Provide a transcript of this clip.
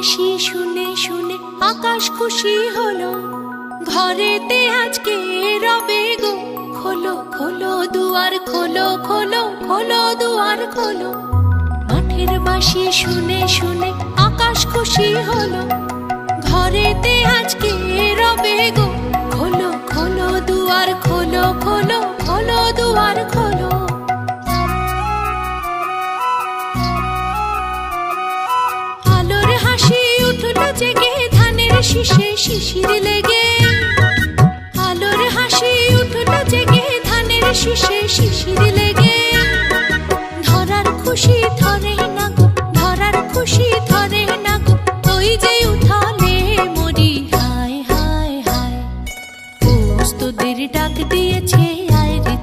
বাঁশি শুনে শুনে আকাশ খুশি হলো, ঘরেতে আজকে রবে গো। খোলো খোলো দুয়ার খোলো, খোলো খোলো দুয়ার খোলো। মাঠের বাঁশি শুনে শুনে আকাশ খুশি হলো, ঘরেতে আজকে রবে গো। খোলো খোলো দুয়ার খোলো, খোলো খোলো দুয়ার খোলো। আলোর হাসি উঠলো জেগে ধানের শীষে শিশির লেগে। আলোর হাসি উঠলো জেগে ধানের শীষে শিশির লেগে। ধরার খুশি